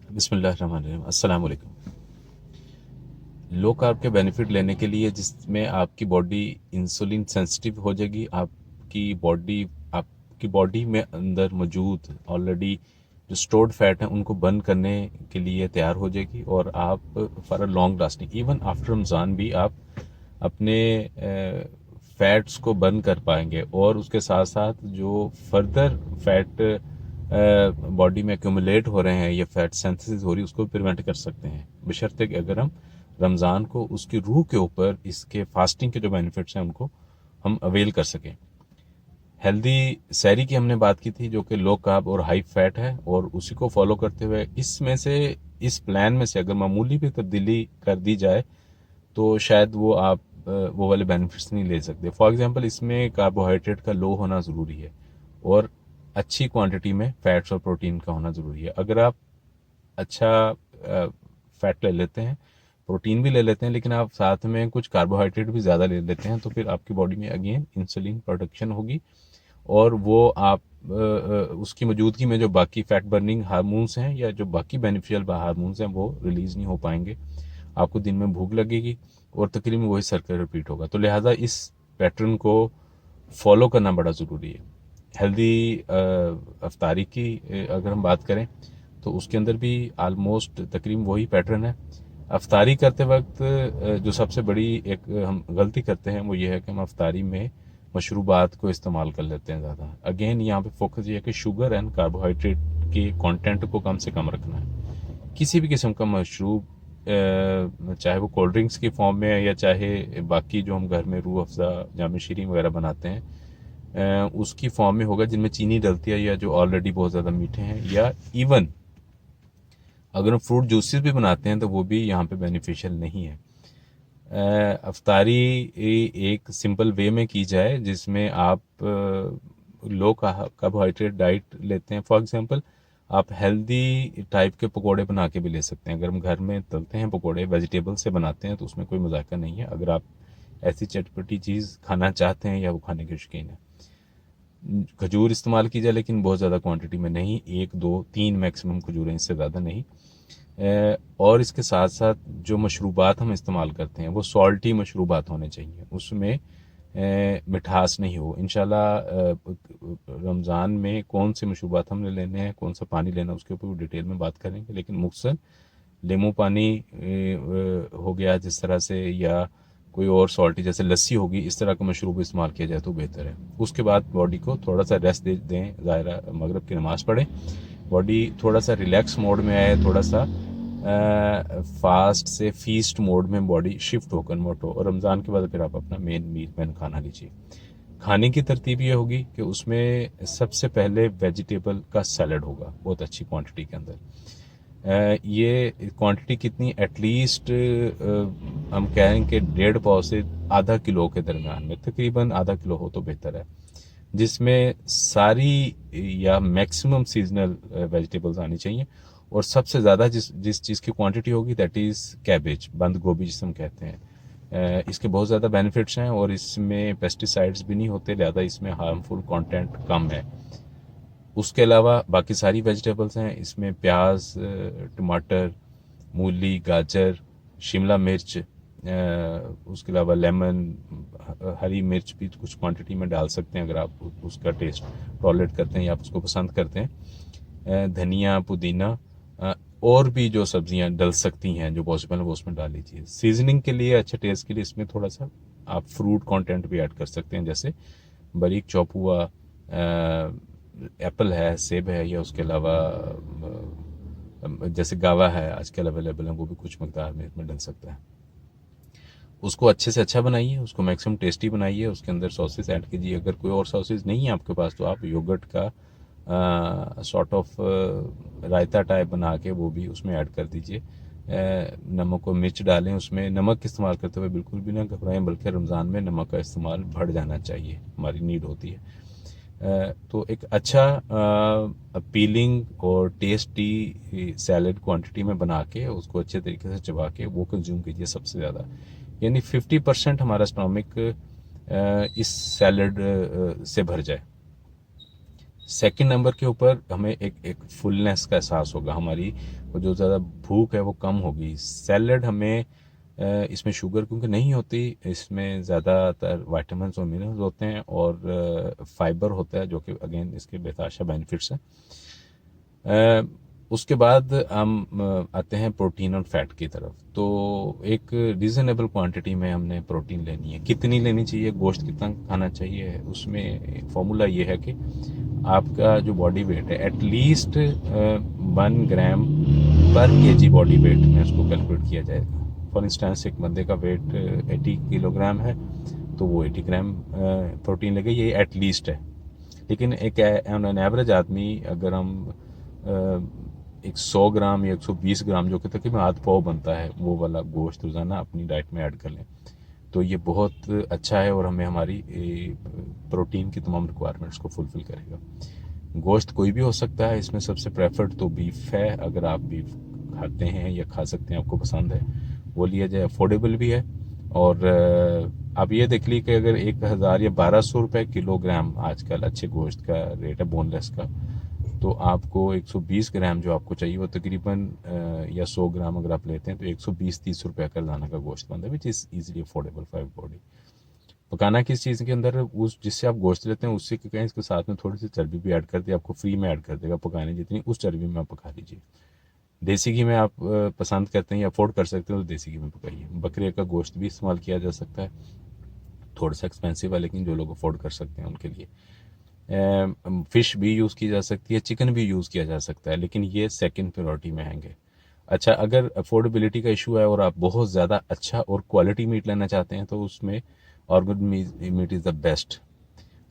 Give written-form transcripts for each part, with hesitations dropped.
बिस्मिल्लाहिर्रहमानिर्रहीम। अस्सलाम वालेकुम। लो कार्ब के बेनिफिट लेने के लिए जिसमें आपकी बॉडी इंसुलिन सेंसिटिव हो जाएगी, आपकी बॉडी में अंदर मौजूद ऑलरेडी जो स्टोर्ड फैट है उनको बर्न करने के लिए तैयार हो जाएगी, और आप for a long lasting even after Ramzan भी आप अपने फैट्स को बर्न कर पाएंगे, और उसके साथ साथ जो फर्दर फैट बॉडी में एक्यूमुलेट हो रहे हैं या फैट सिंथेसिस हो रही है उसको प्रिवेंट कर सकते हैं, बशर्ते कि अगर हम रमज़ान को उसकी रूह के ऊपर इसके फास्टिंग के जो बेनिफिट्स हैं उनको हम अवेल कर सकें। हेल्दी सैरी की हमने बात की थी जो कि लो कार्ब और हाई फैट है, और उसी को फॉलो करते हुए इसमें से इस प्लान में से अगर मामूली भी तब्दीली कर दी जाए तो शायद वो आप वो वाले बेनिफिट्स नहीं ले सकते। फॉर एग्जांपल इसमें कार्बोहाइड्रेट का लो होना ज़रूरी है, और अच्छी क्वांटिटी में फैट्स और प्रोटीन का होना ज़रूरी है। अगर आप अच्छा फैट ले लेते हैं, प्रोटीन भी ले लेते हैं, लेकिन आप साथ में कुछ कार्बोहाइड्रेट भी ज़्यादा ले लेते हैं, तो फिर आपकी बॉडी में अगेन इंसुलिन प्रोडक्शन होगी, और वो आप उसकी मौजूदगी में जो बाकी फैट बर्निंग हार्मोन्स हैं या जो बाकी बेनिफिशियल हार्मोन्स हैं वो रिलीज़ नहीं हो पाएंगे। आपको दिन में भूख लगेगी और तकरीबन वही सर्कल रिपीट होगा। तो लिहाजा इस पैटर्न को फॉलो करना बड़ा ज़रूरी है। हेल्दी अफ्तारी की अगर हम बात करें तो उसके अंदर भी आलमोस्ट तकरीबन वही पैटर्न है। अफ्तारी करते वक्त जो सबसे बड़ी एक हम गलती करते हैं वो ये है कि हम अफ्तारी में मशरूबात को इस्तेमाल कर लेते हैं ज़्यादा। अगेन यहाँ पे फोकस ये है कि शुगर एंड कार्बोहाइड्रेट के कंटेंट को कम से कम रखना है। किसी भी किस्म का मशरूब, चाहे वो कोल्ड ड्रिंक्स की फॉर्म में है या चाहे बाकी जो हम घर में रूह अफ़ज़ा जाम शीरीन वगैरह बनाते हैं उसकी फॉर्म में होगा जिनमें चीनी डलती है या जो ऑलरेडी बहुत ज़्यादा मीठे हैं, या इवन अगर हम फ्रूट जूसेस भी बनाते हैं तो वो भी यहाँ पे बेनिफिशियल नहीं है। अफ्तारी एक सिंपल वे में की जाए जिसमें आप लो कार्बोहाइड्रेट डाइट लेते हैं। फॉर एग्जांपल आप हेल्दी टाइप के पकोड़े बना के भी ले सकते हैं। अगर हम घर में तलते हैं पकोड़े, वेजिटेबल से बनाते हैं, तो उसमें कोई मजाका नहीं है। अगर आप ऐसी चटपटी चीज़ खाना चाहते हैं या वो खाने के शौकीन हैं, खजूर इस्तेमाल की जाए लेकिन बहुत ज़्यादा क्वांटिटी में नहीं, एक दो तीन मैक्सिमम खजूरें, इससे ज़्यादा नहीं। और इसके साथ साथ जो मशरूबात हम इस्तेमाल करते हैं वो सॉल्टी मशरूबात होने चाहिए, उसमें मिठास नहीं हो। इंशाल्लाह रमज़ान में कौन से मशरूबात हमने लेने हैं, कौन सा पानी लेना है, उसके ऊपर डिटेल में बात करेंगे, लेकिन मुख्तसर लेमू पानी हो गया जिस तरह से, या कोई और सॉल्टी जैसे लस्सी होगी, इस तरह का मशरूब इस्तेमाल किया जाए तो बेहतर है। उसके बाद बॉडी को थोड़ा सा रेस्ट दे दें, ज़ाहिर मगरिब की नमाज़ पढ़ें, बॉडी थोड़ा सा रिलैक्स मोड में आए, थोड़ा सा फास्ट से फीस्ट मोड में बॉडी शिफ्ट हो, कन्वर्ट हो, और रमज़ान के बाद फिर आप अपना मेन खाना लीजिए। खाने की तरतीब ये होगी कि उसमें सबसे पहले वेजिटेबल का सैलड होगा बहुत अच्छी क्वांटिटी के अंदर। ये क्वांटिटी कितनी, एटलीस्ट हम कहें कि 1.5 पाव से आधा किलो के दरमियान में, तकरीबन आधा किलो हो तो बेहतर है, जिसमें सारी या मैक्सिमम सीजनल वेजिटेबल्स आनी चाहिए। और सबसे ज़्यादा जिस जिस चीज़ की क्वांटिटी होगी दैट इज़ कैबेज, बंद गोभी जिसे हम कहते हैं। इसके बहुत ज़्यादा बेनिफिट्स हैं और इसमें पेस्टिसाइड्स भी नहीं होते, लिहाजा इसमें हार्मफुल कंटेंट कम है। उसके अलावा बाकी सारी वेजिटेबल्स हैं, इसमें प्याज, टमाटर, मूली, गाजर, शिमला मिर्च, उसके अलावा लेमन, हरी मिर्च भी कुछ क्वांटिटी में डाल सकते हैं अगर आप उसका टेस्ट टॉलरेट करते हैं या आप उसको पसंद करते हैं। धनिया, पुदीना, और भी जो सब्जियां डल सकती हैं जो पॉसिबल है वो उसमें डाल लीजिए। सीजनिंग के लिए, अच्छे टेस्ट के लिए इसमें थोड़ा सा आप फ्रूट कंटेंट भी ऐड कर सकते हैं, जैसे बारीक चॉप हुआ एप्पल है, सेब है, या उसके अलावा जैसे गावा है आजकल अवेलेबल है, वो भी कुछ मकदार में इसमें डल सकता है। उसको अच्छे से अच्छा बनाइए, उसको मैक्सिमम टेस्टी बनाइए, उसके अंदर सॉसेस ऐड कीजिए। अगर कोई और सॉसेस नहीं है आपके पास तो आप योगर्ट का सॉर्ट ऑफ रायता टाइप बना के वो भी उसमें ऐड कर दीजिए। नमक और मिर्च डालें उसमें। नमक इस्तेमाल करते हुए बिल्कुल भी ना घबराएं, बल्कि रमज़ान में नमक का इस्तेमाल बढ़ जाना चाहिए, हमारी नीड होती है। तो एक अच्छा अपीलिंग और टेस्टी सैलड क्वांटिटी में बना के उसको अच्छे तरीके से चबा के वो कंज्यूम कीजिए सबसे ज़्यादा, यानी 50% हमारा स्टोमिक इस सैलड से भर जाए। सेकंड नंबर के ऊपर हमें एक फुलनेस का एहसास होगा, हमारी और जो ज़्यादा भूख है वो कम होगी। सैलड हमें इसमें शुगर क्योंकि नहीं होती, इसमें ज़्यादातर विटामिन्स और मिनरल्स होते हैं और फाइबर होता है जो कि अगेन इसके बेताशा बेनिफिट्स हैं। उसके बाद हम आते हैं प्रोटीन और फैट की तरफ। तो एक रीज़नेबल क्वांटिटी में हमने प्रोटीन लेनी है। कितनी लेनी चाहिए, गोश्त कितना खाना चाहिए, उसमें एक फॉर्मूला ये है कि आपका जो बॉडी वेट है एटलीस्ट 1 ग्राम पर केजी बॉडी वेट में उसको कैलकुलेट किया जाएगा। फॉर इंस्टेंस एक बंदे का वेट 80 किलोग्राम है तो वो 80 ग्राम प्रोटीन लगे, ये एटलीस्ट है। लेकिन एक ऑन एन एवरेज आदमी अगर हम एक 100 ग्राम या 120 ग्राम जो कि तकरीबन आध पाव बनता है वो वाला गोश्त रोज़ाना अपनी डाइट में ऐड कर लें तो ये बहुत अच्छा है और हमें हमारी प्रोटीन की तमाम रिक्वायरमेंट्स को फुलफ़िल करेगा। गोश्त कोई भी हो सकता है, इसमें सबसे प्रेफर्ड तो बीफ है। अगर आप बीफ खाते हैं या खा सकते हैं, आपको पसंद है, वो लिया जाए। अफोर्डेबल भी है और आप ये देख ली कि अगर 1000 या 1200 रुपये किलोग्राम आजकल अच्छे गोश्त का रेट है बोनलेस का, तो आपको 120 ग्राम जो आपको चाहिए वो तकरीबन या 100 ग्राम अगर आप लेते हैं तो 120-30 रुपये का रोज़ाना का गोश्त बनता है, which is easily affordable for body. पकाना किस चीज़ के अंदर, उस जिससे आप गोश्त लेते हैं उससे क्या कहें, इसके साथ में थोड़ी सी चर्बी भी ऐड कर दी, आपको फ्री में ऐड कर देगा पकाने जितनी, उस चर्बी में आप पका लीजिए। देसी घी में आप पसंद करते हैं या अफोर्ड कर सकते हैं तो देसी घी में पकाइए। बकरे का गोश्त भी इस्तेमाल किया जा सकता है, थोड़ा सा एक्सपेंसिव है लेकिन जो लोग अफोर्ड कर सकते हैं उनके लिए। फ़िश भी यूज़ की जा सकती है, चिकन भी यूज़ किया जा सकता है, लेकिन ये सेकंड प्रायोरिटी में आएंगे। अच्छा, अगर अफोर्डेबिलिटी का इशू है और आप बहुत ज़्यादा अच्छा और क्वालिटी मीट लेना चाहते हैं तो उसमें organ meat is the best.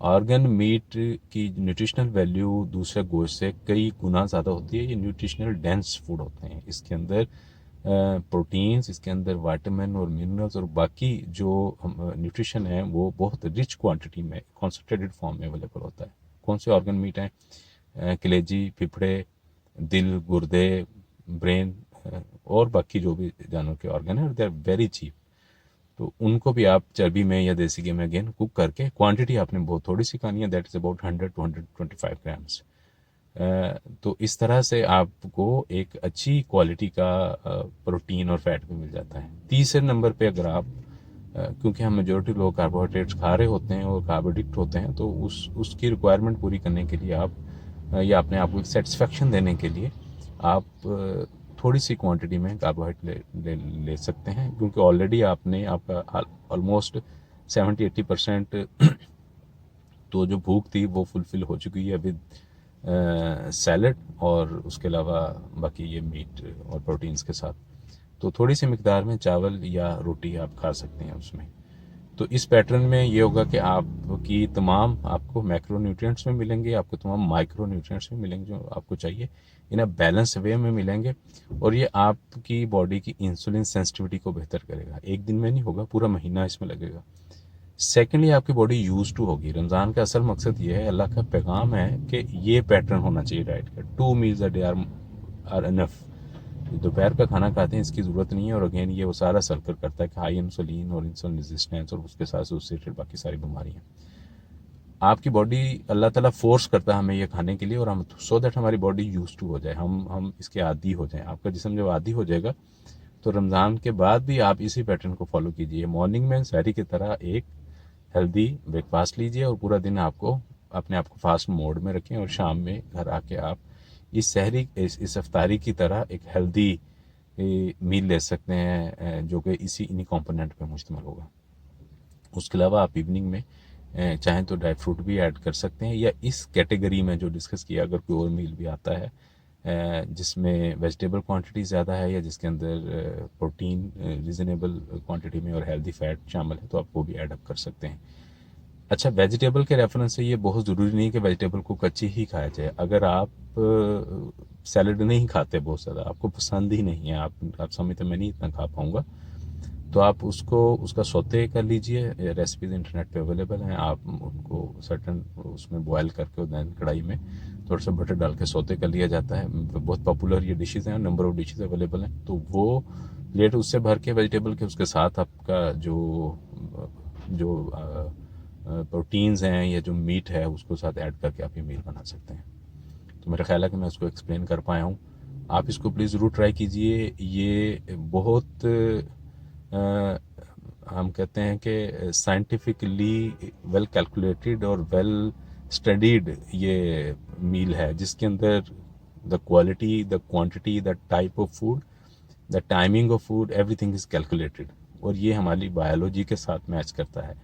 Organ meet की न्यूट्रिशनल वैल्यू दूसरे गोश्त से कई गुना ज़्यादा होती है। ये न्यूट्रिशनल डेंस फूड होते हैं, इसके अंदर प्रोटीन्स, इसके अंदर विटामिन और मिनरल्स और बाकी जो न्यूट्रिशन है वो बहुत रिच क्वांटिटी में कॉन्सेंट्रेटेड फॉर्म में अवेलेबल होता है। कौन से ऑर्गन मीट हैं, कलेजी, फेफड़े, दिल, गुर्दे, ब्रेन और बाकी जो भी जानवर के ऑर्गन है, दे आर वेरी चीप। तो उनको भी आप चर्बी में या देसी घी में अगेन कुक करके, क्वांटिटी आपने बहुत थोड़ी सी खानी है, that is about 100 to 125 grams. तो इस तरह से आपको एक अच्छी क्वालिटी का प्रोटीन और फैट भी मिल जाता है। तीसरे नंबर पे अगर आप क्योंकि हम मेजोरिटी लोग कार्बोहाइड्रेट्स खा रहे होते हैं और कार्ब एडिक्ट होते हैं, तो उसकी रिक्वायरमेंट पूरी करने के लिए आप या अपने आप को एक सेटिस्फेक्शन देने के लिए आप थोड़ी सी क्वांटिटी में कार्बोहाइड्रेट ले सकते हैं, क्योंकि ऑलरेडी आपने आपका ऑलमोस्ट 70-80% तो जो भूख थी वो फुलफ़िल हो चुकी है विद सैलड और उसके अलावा बाकी ये मीट और प्रोटीन्स के साथ। तो थोड़ी सी मिकदार में चावल या रोटी आप खा सकते हैं उसमें। तो इस पैटर्न में ये होगा कि आपकी तमाम आपको मैक्रो न्यूट्रिएंट्स में मिलेंगे, आपको तमाम माइक्रो न्यूट्रिएंट्स में मिलेंगे जो आपको चाहिए, इन अ बैलेंस वे में मिलेंगे और ये आपकी बॉडी की इंसुलिन सेंसिटिविटी को बेहतर करेगा। एक दिन में नहीं होगा, पूरा महीना इसमें लगेगा। सेकेंडली आपकी बॉडी यूज टू होगी। रमज़ान का असल मकसद ये है, अल्लाह का पैगाम है कि ये पैटर्न होना चाहिए डाइट का। 2 meals a day are enough. दोपहर का खाना खाते हैं इसकी ज़रूरत नहीं है और अगेन ये वो सारा सर्कल करता है कि हाई इंसुलिन और इंसुलिन रेजिस्टेंस और उसके साथ एसोसिएटेड बाकी सारी बीमारियाँ। आपकी बॉडी, अल्लाह ताला फोर्स करता है हमें ये खाने के लिए और हम सो दैट हमारी बॉडी यूज टू हो जाए, हम इसके आदी हो जाएं। आपका जिस्म जब आदी हो जाएगा तो रमज़ान के बाद भी आप इसी पैटर्न को फॉलो कीजिए। मॉर्निंग में सहरी की तरह एक हेल्दी ब्रेकफास्ट लीजिए और पूरा दिन आपको अपने आप को फास्ट मोड में रखें और शाम में घर आके आप इस सहरी इस अफ्तारी की तरह एक हेल्दी मील ले सकते हैं जो कि इन्हीं कंपोनेंट पे मुश्तमिल होगा। उसके अलावा आप इवनिंग में चाहें तो ड्राई फ्रूट भी ऐड कर सकते हैं या इस कैटेगरी में जो डिस्कस किया अगर कोई और मील भी आता है जिसमें वेजिटेबल क्वांटिटी ज़्यादा है या जिसके अंदर प्रोटीन रीज़नेबल क्वांटिटी में और हेल्दी फैट शामिल है तो आप वो भी ऐड अप कर सकते हैं। अच्छा, वेजिटेबल के रेफरेंस से ये बहुत ज़रूरी नहीं कि वेजिटेबल को कच्ची ही खाया जाए। अगर आप सैलड नहीं खाते, बहुत ज़्यादा आपको पसंद ही नहीं है, आप समझते मैं नहीं इतना खा पाऊँगा, तो आप उसका सौते कर लीजिए। रेसिपीज़ इंटरनेट पे अवेलेबल हैं। आप उनको सर्टन उसमें बॉयल करके और दैन कढ़ाई में थोड़ा सा बटर डाल के सौते कर लिया जाता है। बहुत पॉपुलर ये डिशेज़ हैं, नंबर ऑफ़ डिशेज़ अवेलेबल हैं। तो वो प्लेट उससे भर के वेजिटेबल के उसके साथ आपका जो प्रोटीन्स हैं या जो मीट है उसको साथ ऐड करके आप ये मील बना सकते हैं। तो मेरा ख्याल है कि मैं उसको एक्सप्लेन कर पाया हूँ आप इसको प्लीज़ ज़रूर ट्राई कीजिए। ये बहुत हम कहते हैं कि साइंटिफिकली वेल कैलकुलेटेड और वेल स्टडीड ये मील है, जिसके अंदर the quality, the quantity, the type of food, the timing of food, everything is calculated, और ये हमारी बायोलॉजी के साथ मैच करता है।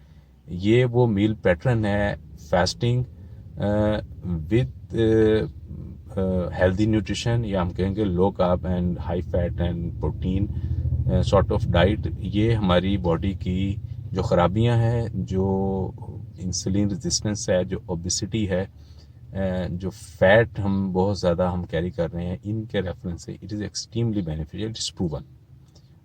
ये वो मील पैटर्न है, फास्टिंग विद हेल्दी न्यूट्रिशन, या हम कहेंगे low carb and high fat and protein sort of diet. ये हमारी बॉडी की जो ख़राबियां हैं, जो इंसुलिन रेजिस्टेंस है, जो ओबेसिटी है, जो फैट हम बहुत ज़्यादा हम कैरी कर रहे हैं, इनके रेफरेंस से it is extremely beneficial, it is proven.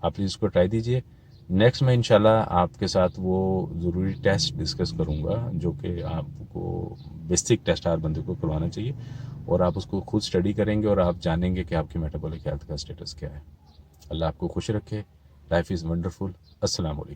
आप प्लीज़ इसको ट्राई दीजिए। नेक्स्ट मैं इंशाल्लाह आपके साथ वो ज़रूरी टेस्ट डिस्कस करूँगा जो कि आपको बेसिक टेस्ट हर बंदे को करवाना चाहिए, और आप उसको खुद स्टडी करेंगे और आप जानेंगे कि आपकी मेटाबॉलिक हेल्थ का स्टेटस क्या है। अल्लाह आपको खुश रखे। Life is wonderful. अस्सलाम वालेकुम।